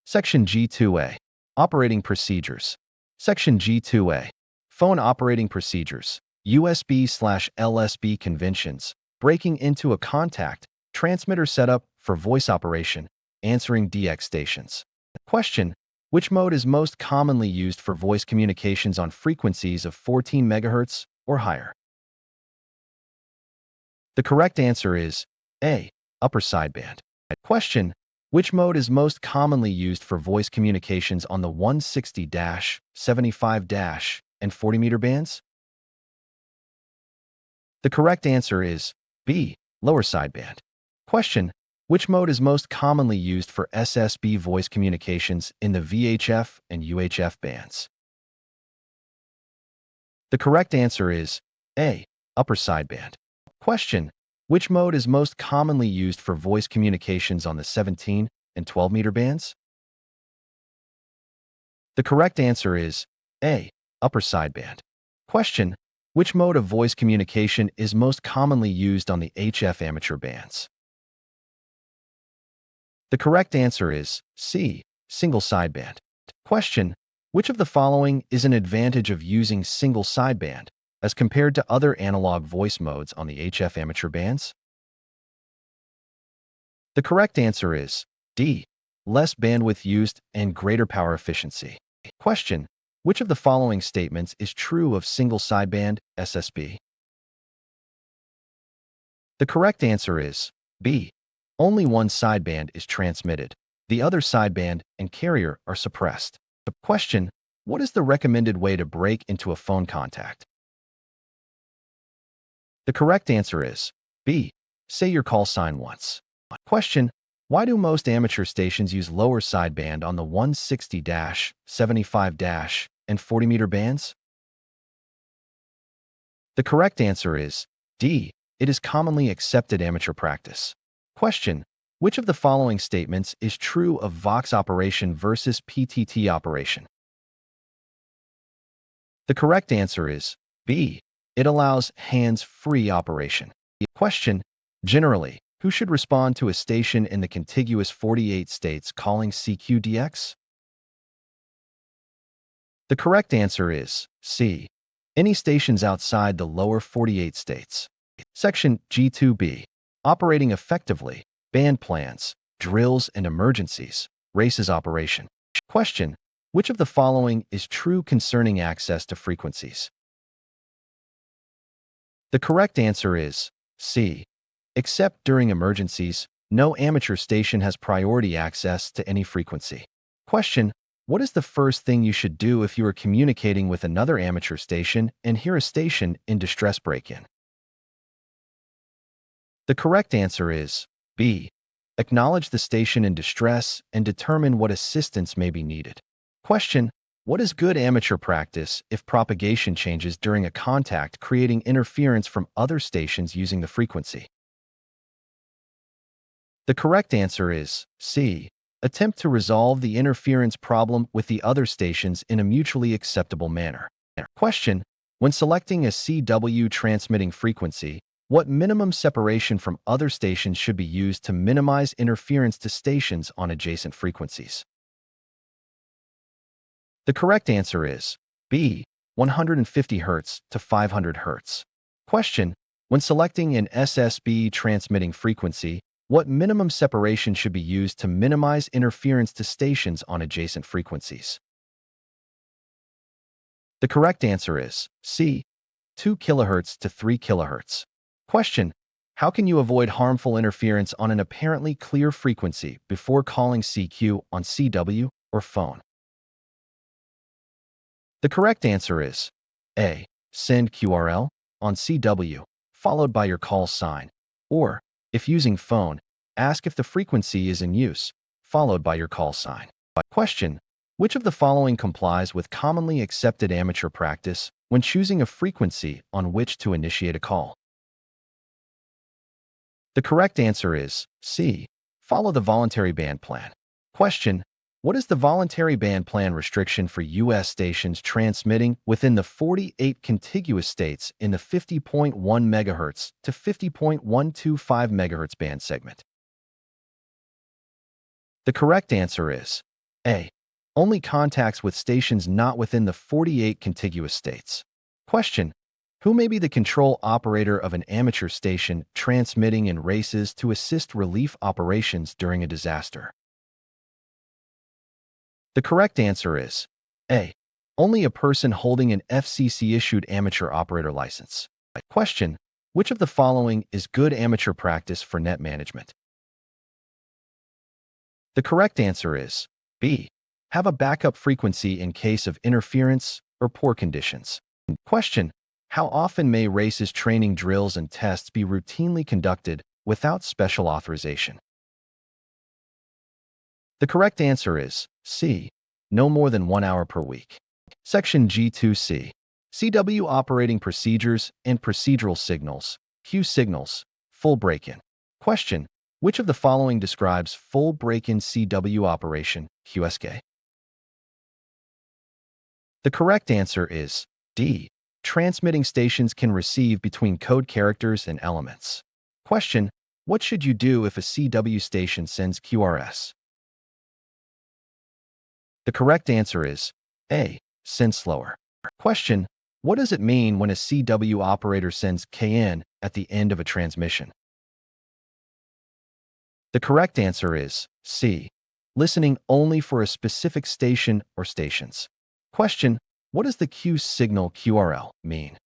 Section G2A. Operating Procedures. Section G2A. Phone Operating Procedures. USB/LSB conventions. Breaking into a contact. Transmitter setup for voice operation. Answering DX stations. Question: which mode is most commonly used for voice communications on frequencies of 14 MHz or higher? The correct answer is A. Upper sideband. Question: which mode is most commonly used for voice communications on the 160, 75, and 40 meter bands? The correct answer is B. Lower sideband. Question: which mode is most commonly used for SSB voice communications in the VHF and UHF bands? The correct answer is A. Upper sideband. Question: which mode is most commonly used for voice communications on the 17 and 12 meter bands? The correct answer is A. Upper sideband. Question: which mode of voice communication is most commonly used on the HF amateur bands? The correct answer is C. Single sideband. Question: which of the following is an advantage of using single sideband as compared to other analog voice modes on the HF amateur bands? The correct answer is D. Less bandwidth used and greater power efficiency. Question: which of the following statements is true of single sideband SSB? The correct answer is B. Only one sideband is transmitted. The other sideband and carrier are suppressed. Question: what is the recommended way to break into a phone contact? The correct answer is B. Say your call sign once. Question: why do most amateur stations use lower sideband on the 160, 75, and 40 meter bands? The correct answer is D. It is commonly accepted amateur practice. Question: which of the following statements is true of Vox operation versus PTT operation? The correct answer is B. It allows hands-free operation. Question: generally, who should respond to a station in the contiguous 48 states calling CQDX? The correct answer is C. Any stations outside the lower 48 states. Section G2B. Operating effectively. Band plans, drills and emergencies. Races operation. Question: which of the following is true concerning access to frequencies? The correct answer is C. Except during emergencies, no amateur station has priority access to any frequency. Question: what is the first thing you should do if you are communicating with another amateur station and hear a station in distress break-in? The correct answer is B. Acknowledge the station in distress and determine what assistance may be needed. Question: what is good amateur practice if propagation changes during a contact creating interference from other stations using the frequency? The correct answer is C. Attempt to resolve the interference problem with the other stations in a mutually acceptable manner. Question: when selecting a CW transmitting frequency, what minimum separation from other stations should be used to minimize interference to stations on adjacent frequencies? The correct answer is B. 150 Hz to 500 Hz. Question: when selecting an SSB transmitting frequency, what minimum separation should be used to minimize interference to stations on adjacent frequencies? The correct answer is C. 2 kHz to 3 kHz. Question: how can you avoid harmful interference on an apparently clear frequency before calling CQ on CW or phone? The correct answer is A. Send QRL on CW, followed by your call sign, or, if using phone, ask if the frequency is in use, followed by your call sign. Question: which of the following complies with commonly accepted amateur practice when choosing a frequency on which to initiate a call? The correct answer is C. Follow the voluntary band plan. Question: what is the voluntary band plan restriction for U.S. stations transmitting within the 48 contiguous states in the 50.1 MHz to 50.125 MHz band segment? The correct answer is A. Only contacts with stations not within the 48 contiguous states. Question. Who may be the control operator of an amateur station transmitting in races to assist relief operations during a disaster? The correct answer is A. Only a person holding an FCC-issued amateur operator license. Question. Which of the following is good amateur practice for net management? The correct answer is B. Have a backup frequency in case of interference or poor conditions. Question. How often may races, training drills, and tests be routinely conducted without special authorization? The correct answer is C. No more than 1 hour per week. Section G2C. CW operating procedures and procedural signals. Q signals. Full break-in. Question. Which of the following describes full break-in CW operation, QSK? The correct answer is D. Transmitting stations can receive between code characters and elements. Question. What should you do if a CW station sends QRS? The correct answer is A. Send slower. Question. What does it mean when a CW operator sends KN at the end of a transmission? The correct answer is C. Listening only for a specific station or stations. Question. What does the Q signal QRL mean?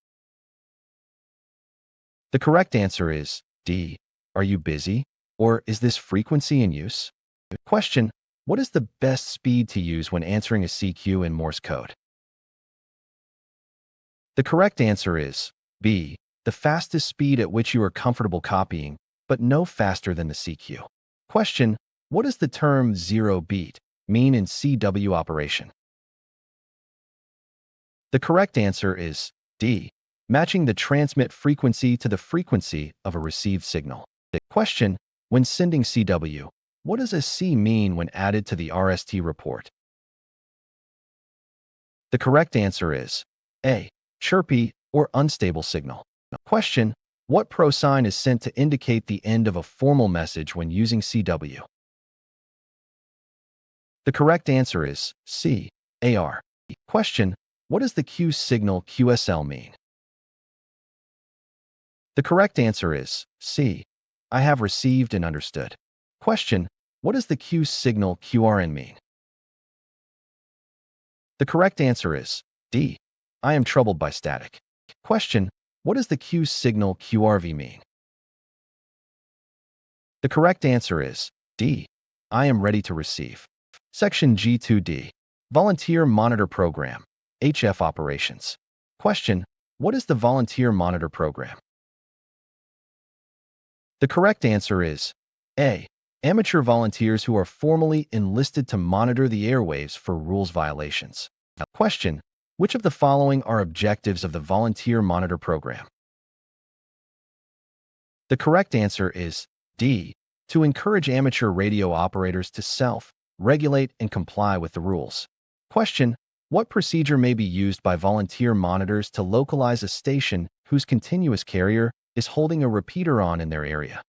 The correct answer is D. Are you busy? Or is this frequency in use? Question. What is the best speed to use when answering a CQ in Morse code? The correct answer is B. The fastest speed at which you are comfortable copying, but no faster than the CQ. Question. What does the term 0 beat mean in CW operation? The correct answer is D. Matching the transmit frequency to the frequency of a received signal. Question. When sending CW, what does a C mean when added to the RST report? The correct answer is A. Chirpy or unstable signal. Question. What pro sign is sent to indicate the end of a formal message when using CW? The correct answer is C. AR. Question. What does the Q signal QSL mean? The correct answer is C. I have received and understood. Question. What does the Q signal QRN mean? The correct answer is D. I am troubled by static. Question. What does the Q signal QRV mean? The correct answer is D. I am ready to receive. Section G2D. Volunteer Monitor Program. HF Operations. Question. What is the Volunteer Monitor Program? The correct answer is A. Amateur volunteers who are formally enlisted to monitor the airwaves for rules violations. Question. Which of the following are objectives of the Volunteer Monitor Program? The correct answer is D. To encourage amateur radio operators to self-regulate and comply with the rules. Question. What procedure may be used by volunteer monitors to localize a station whose continuous carrier is holding a repeater on in their area?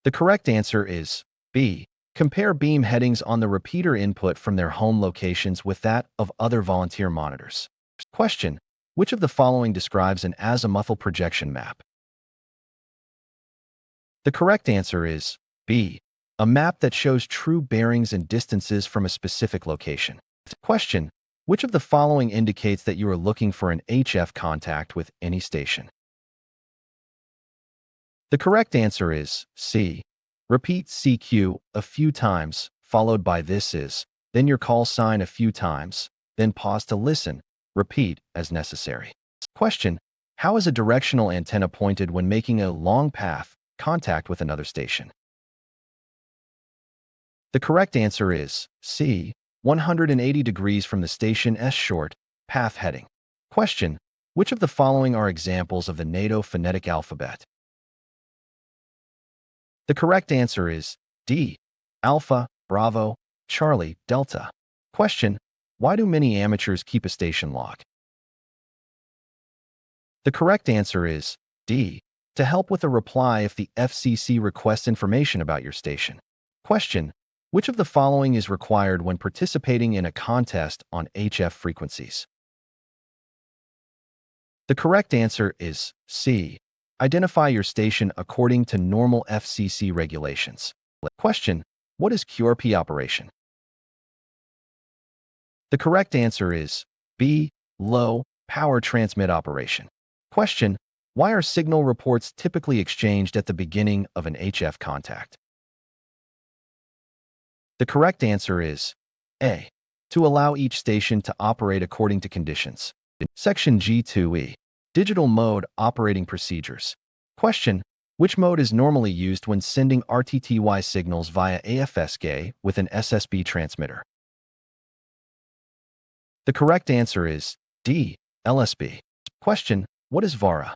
The correct answer is B. Compare beam headings on the repeater input from their home locations with that of other volunteer monitors. Question. Which of the following describes an azimuthal projection map? The correct answer is B. A map that shows true bearings and distances from a specific location. Question. Which of the following indicates that you are looking for an HF contact with any station? The correct answer is C. Repeat CQ a few times, followed by this is, then your call sign a few times, then pause to listen, repeat as necessary. Question. How is a directional antenna pointed when making a long path contact with another station? The correct answer is C. 180 degrees from the station S short path heading. Question. Which of the following are examples of the NATO phonetic alphabet? The correct answer is D. Alpha, Bravo, Charlie, Delta. Question. Why do many amateurs keep a station log? The correct answer is D. To help with a reply if the FCC requests information about your station. Question. Which of the following is required when participating in a contest on HF frequencies? The correct answer is C. Identify your station according to normal FCC regulations. Question: what is QRP operation? The correct answer is B. Low power transmit operation. Question: why are signal reports typically exchanged at the beginning of an HF contact? The correct answer is A. To allow each station to operate according to conditions. Section G2E. Digital mode operating procedures. Question: which mode is normally used when sending RTTY signals via AFSK with an SSB transmitter? The correct answer is D. LSB. Question: what is VARA?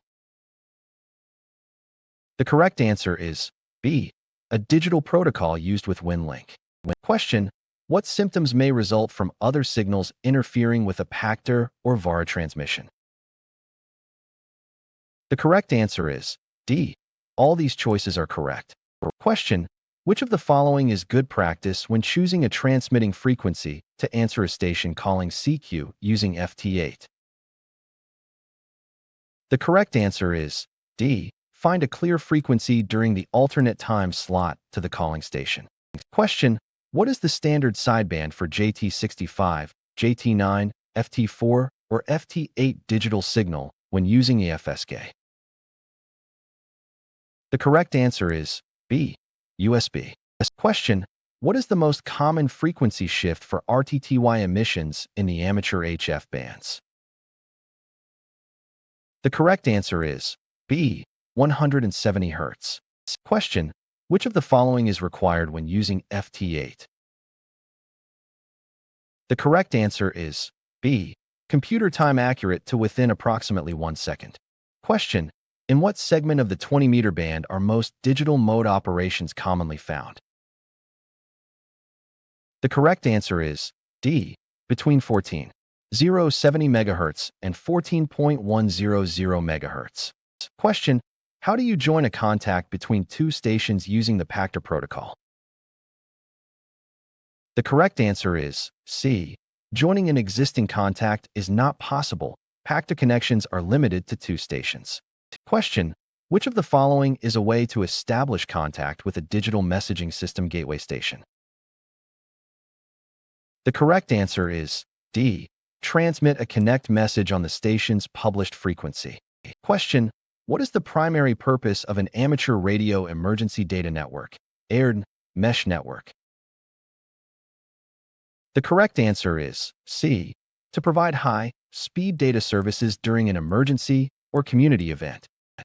The correct answer is B. A digital protocol used with WinLink. Question: what symptoms may result from other signals interfering with a PACTR or VARA transmission? The correct answer is D. All these choices are correct. Question: which of the following is good practice when choosing a transmitting frequency to answer a station calling CQ using FT8? The correct answer is D. Find a clear frequency during the alternate time slot to the calling station. Question: what is the standard sideband for JT65, JT9, FT4, or FT8 digital signal when using AFSK? The correct answer is B. USB. Question: what is the most common frequency shift for RTTY emissions in the amateur HF bands? The correct answer is B. 170 Hz. Question: which of the following is required when using FT8? The correct answer is B. Computer time accurate to within approximately 1 second. Question: in what segment of the 20-meter band are most digital mode operations commonly found? The correct answer is D. Between 14.070 MHz and 14.100 MHz. Question: how do you join a contact between two stations using the PACTR protocol? The correct answer is C. Joining an existing contact is not possible. PACTR connections are limited to two stations. Question: which of the following is a way to establish contact with a digital messaging system gateway station? The correct answer is D. Transmit a connect message on the station's published frequency. Question: what is the primary purpose of an amateur radio emergency data network, AIRN, mesh network? The correct answer is C. To provide high-speed data services during an emergency or community event.